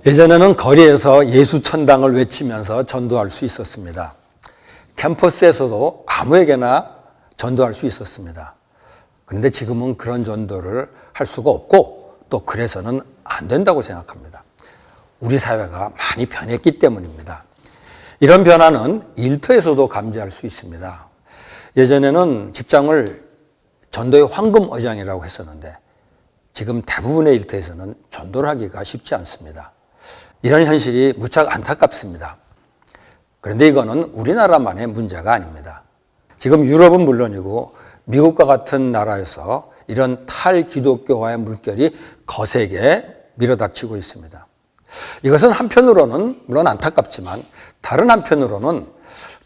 예전에는 거리에서 예수 천당을 외치면서 전도할 수 있었습니다. 캠퍼스에서도 아무에게나 전도할 수 있었습니다. 그런데 지금은 그런 전도를 할 수가 없고 또 그래서는 안 된다고 생각합니다. 우리 사회가 많이 변했기 때문입니다. 이런 변화는 일터에서도 감지할 수 있습니다. 예전에는 직장을 전도의 황금어장이라고 했었는데 지금 대부분의 일터에서는 전도를 하기가 쉽지 않습니다. 이런 현실이 무척 안타깝습니다. 그런데 이거는 우리나라만의 문제가 아닙니다. 지금 유럽은 물론이고 미국과 같은 나라에서 이런 탈기독교화의 물결이 거세게 밀어닥치고 있습니다. 이것은 한편으로는 물론 안타깝지만 다른 한편으로는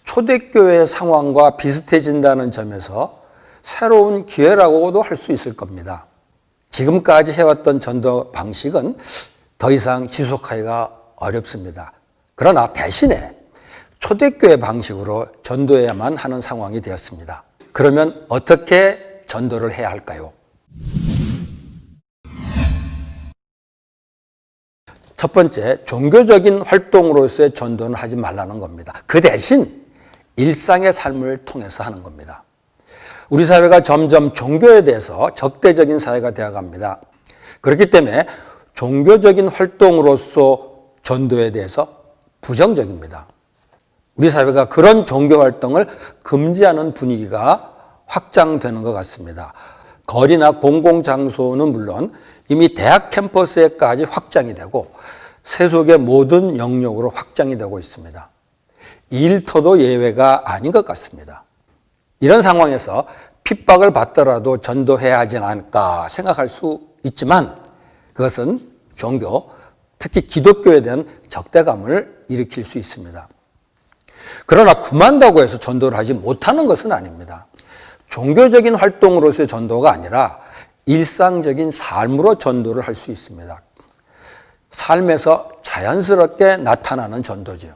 초대교회의 상황과 비슷해진다는 점에서 새로운 기회라고도 할 수 있을 겁니다. 지금까지 해왔던 전도 방식은 더 이상 지속하기가 어렵습니다. 그러나 대신에 초대교회 방식으로 전도해야만 하는 상황이 되었습니다. 그러면 어떻게 전도를 해야 할까요? 첫 번째, 종교적인 활동으로서의 전도는 하지 말라는 겁니다. 그 대신 일상의 삶을 통해서 하는 겁니다. 우리 사회가 점점 종교에 대해서 적대적인 사회가 되어갑니다. 그렇기 때문에 종교적인 활동으로서 전도에 대해서 부정적입니다. 우리 사회가 그런 종교 활동을 금지하는 분위기가 확장되는 것 같습니다. 거리나 공공장소는 물론 이미 대학 캠퍼스에까지 확장이 되고 세속의 모든 영역으로 확장이 되고 있습니다. 일터도 예외가 아닌 것 같습니다. 이런 상황에서 핍박을 받더라도 전도해야 하지 않을까 생각할 수 있지만 그것은 종교, 특히 기독교에 대한 적대감을 일으킬 수 있습니다. 그러나 그만다고 해서 전도를 하지 못하는 것은 아닙니다. 종교적인 활동으로서의 전도가 아니라 일상적인 삶으로 전도를 할 수 있습니다. 삶에서 자연스럽게 나타나는 전도죠.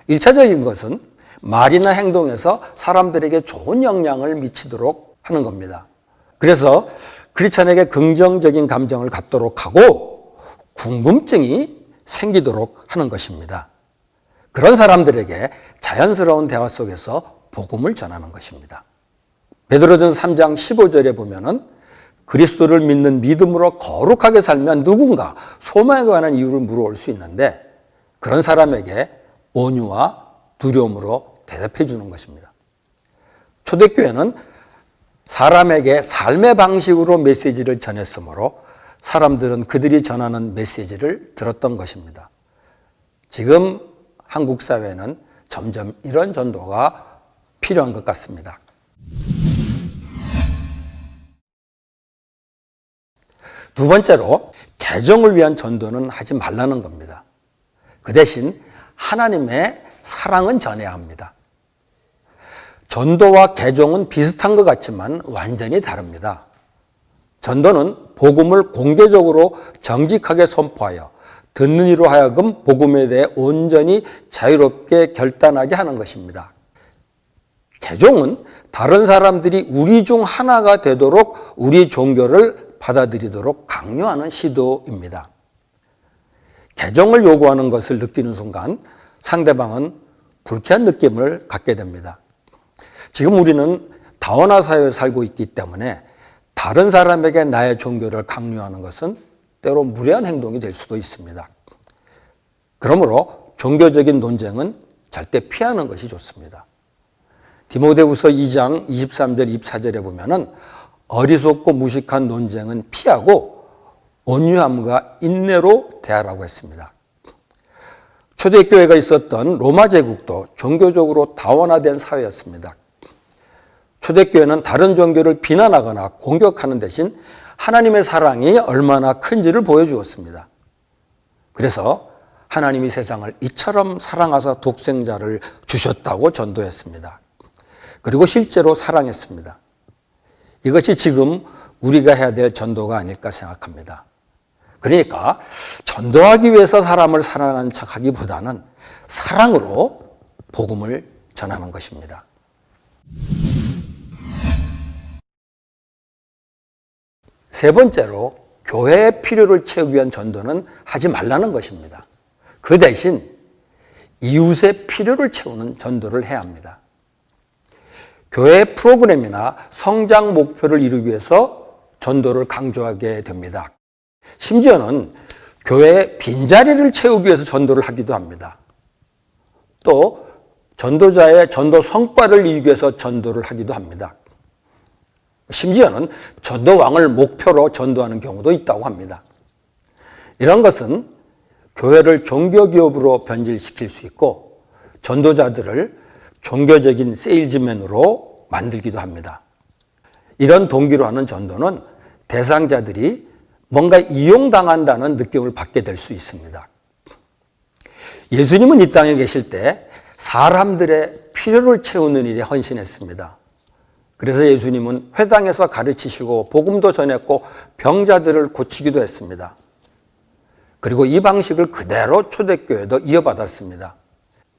1차적인 것은 말이나 행동에서 사람들에게 좋은 영향을 미치도록 하는 겁니다. 그래서 크리스찬에게 긍정적인 감정을 갖도록 하고 궁금증이 생기도록 하는 것입니다. 그런 사람들에게 자연스러운 대화 속에서 복음을 전하는 것입니다. 베드로전서 3장 15절에 보면은 그리스도를 믿는 믿음으로 거룩하게 살면 누군가 소망에 관한 이유를 물어올 수 있는데 그런 사람에게 온유와 두려움으로 대답해 주는 것입니다. 초대교회는 사람에게 삶의 방식으로 메시지를 전했으므로 사람들은 그들이 전하는 메시지를 들었던 것입니다. 지금 한국 사회는 점점 이런 전도가 필요한 것 같습니다. 두 번째로 개종을 위한 전도는 하지 말라는 겁니다. 그 대신 하나님의 사랑은 전해야 합니다. 전도와 개종은 비슷한 것 같지만 완전히 다릅니다. 전도는 복음을 공개적으로 정직하게 선포하여 듣는 이로 하여금 복음에 대해 온전히 자유롭게 결단하게 하는 것입니다. 개종은 다른 사람들이 우리 중 하나가 되도록 우리 종교를 받아들이도록 강요하는 시도입니다. 개종을 요구하는 것을 느끼는 순간 상대방은 불쾌한 느낌을 갖게 됩니다. 지금 우리는 다원화 사회에 살고 있기 때문에 다른 사람에게 나의 종교를 강요하는 것은 때로 무례한 행동이 될 수도 있습니다. 그러므로 종교적인 논쟁은 절대 피하는 것이 좋습니다. 디모데후서 2장 23절 24절에 보면은 어리석고 무식한 논쟁은 피하고 온유함과 인내로 대하라고 했습니다. 초대교회가 있었던 로마 제국도 종교적으로 다원화된 사회였습니다. 초대교회는 다른 종교를 비난하거나 공격하는 대신 하나님의 사랑이 얼마나 큰지를 보여주었습니다. 그래서 하나님이 세상을 이처럼 사랑하사 독생자를 주셨다고 전도했습니다. 그리고 실제로 사랑했습니다. 이것이 지금 우리가 해야 될 전도가 아닐까 생각합니다. 그러니까 전도하기 위해서 사람을 사랑하는 척하기보다는 사랑으로 복음을 전하는 것입니다. 세 번째로 교회의 필요를 채우기 위한 전도는 하지 말라는 것입니다. 그 대신 이웃의 필요를 채우는 전도를 해야 합니다. 교회의 프로그램이나 성장 목표를 이루기 위해서 전도를 강조하게 됩니다. 심지어는 교회의 빈자리를 채우기 위해서 전도를 하기도 합니다. 또 전도자의 전도 성과를 이루기 위해서 전도를 하기도 합니다. 심지어는 전도왕을 목표로 전도하는 경우도 있다고 합니다. 이런 것은 교회를 종교기업으로 변질시킬 수 있고 전도자들을 종교적인 세일즈맨으로 만들기도 합니다. 이런 동기로 하는 전도는 대상자들이 뭔가 이용당한다는 느낌을 받게 될 수 있습니다. 예수님은 이 땅에 계실 때 사람들의 필요를 채우는 일에 헌신했습니다. 그래서 예수님은 회당에서 가르치시고 복음도 전했고 병자들을 고치기도 했습니다. 그리고 이 방식을 그대로 초대교회도 이어받았습니다.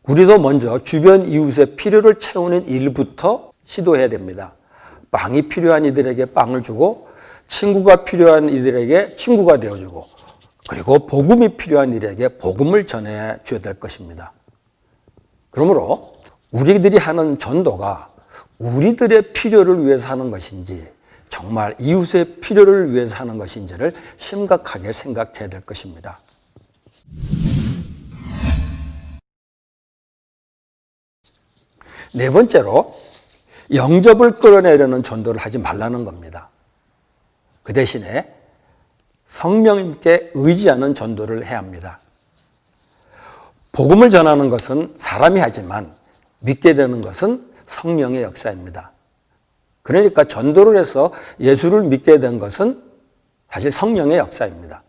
우리도 먼저 주변 이웃의 필요를 채우는 일부터 시도해야 됩니다. 빵이 필요한 이들에게 빵을 주고 친구가 필요한 이들에게 친구가 되어주고 그리고 복음이 필요한 이들에게 복음을 전해 줘야 될 것입니다. 그러므로 우리들이 하는 전도가 우리들의 필요를 위해서 하는 것인지 정말 이웃의 필요를 위해서 하는 것인지를 심각하게 생각해야 될 것입니다. 네 번째로 영접을 끌어내려는 전도를 하지 말라는 겁니다. 그 대신에 성령님께 의지하는 전도를 해야 합니다. 복음을 전하는 것은 사람이 하지만 믿게 되는 것은 성령의 역사입니다. 그러니까 전도를 해서 예수를 믿게 된 것은 사실 성령의 역사입니다.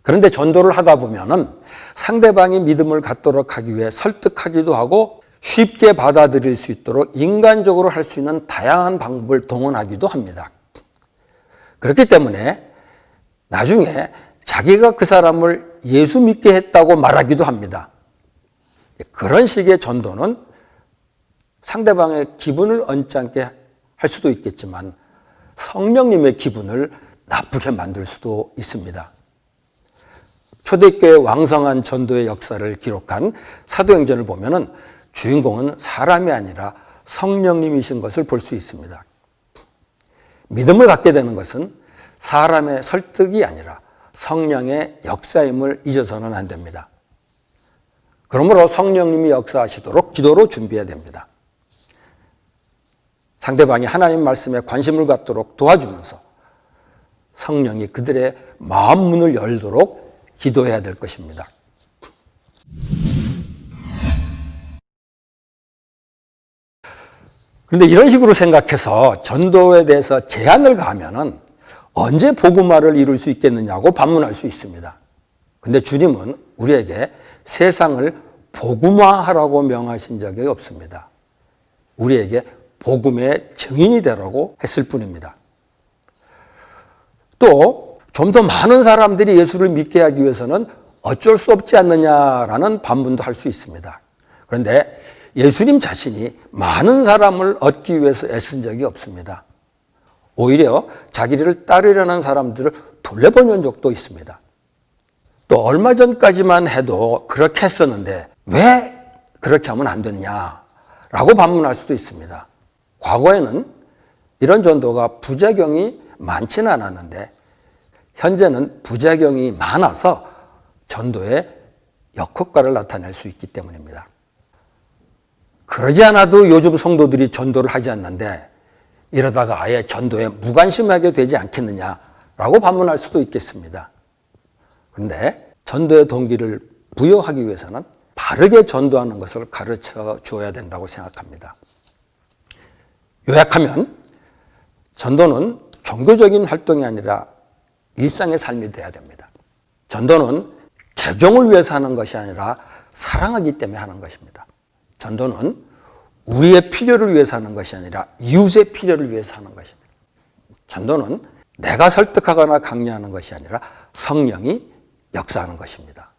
그런데 전도를 하다 보면은 상대방이 믿음을 갖도록 하기 위해 설득하기도 하고 쉽게 받아들일 수 있도록 인간적으로 할 수 있는 다양한 방법을 동원하기도 합니다. 그렇기 때문에 나중에 자기가 그 사람을 예수 믿게 했다고 말하기도 합니다. 그런 식의 전도는 상대방의 기분을 언짢게 할 수도 있겠지만 성령님의 기분을 나쁘게 만들 수도 있습니다. 초대교회 왕성한 전도의 역사를 기록한 사도행전을 보면은 주인공은 사람이 아니라 성령님이신 것을 볼 수 있습니다. 믿음을 갖게 되는 것은 사람의 설득이 아니라 성령의 역사임을 잊어서는 안 됩니다. 그러므로 성령님이 역사하시도록 기도로 준비해야 됩니다. 상대방이 하나님 말씀에 관심을 갖도록 도와주면서 성령이 그들의 마음 문을 열도록 기도해야 될 것입니다. 그런데 이런 식으로 생각해서 전도에 대해서 제한을 가하면은 언제 복음화를 이룰 수 있겠느냐고 반문할 수 있습니다. 그런데 주님은 우리에게 세상을 복음화하라고 명하신 적이 없습니다. 우리에게 복음의 증인이 되라고 했을 뿐입니다. 또 좀 더 많은 사람들이 예수를 믿게 하기 위해서는 어쩔 수 없지 않느냐라는 반문도 할 수 있습니다. 그런데 예수님 자신이 많은 사람을 얻기 위해서 애쓴 적이 없습니다. 오히려 자기를 따르려는 사람들을 돌려보낸 적도 있습니다. 또 얼마 전까지만 해도 그렇게 했었는데 왜 그렇게 하면 안 되느냐라고 반문할 수도 있습니다. 과거에는 이런 전도가 부작용이 많지는 않았는데 현재는 부작용이 많아서 전도에 역효과를 나타낼 수 있기 때문입니다. 그러지 않아도 요즘 성도들이 전도를 하지 않는데 이러다가 아예 전도에 무관심하게 되지 않겠느냐라고 반문할 수도 있겠습니다. 그런데 전도의 동기를 부여하기 위해서는 바르게 전도하는 것을 가르쳐 주어야 된다고 생각합니다. 요약하면 전도는 종교적인 활동이 아니라 일상의 삶이 되어야 됩니다. 전도는 개종을 위해서 하는 것이 아니라 사랑하기 때문에 하는 것입니다. 전도는 우리의 필요를 위해서 하는 것이 아니라 이웃의 필요를 위해서 하는 것입니다. 전도는 내가 설득하거나 강요하는 것이 아니라 성령이 역사하는 것입니다.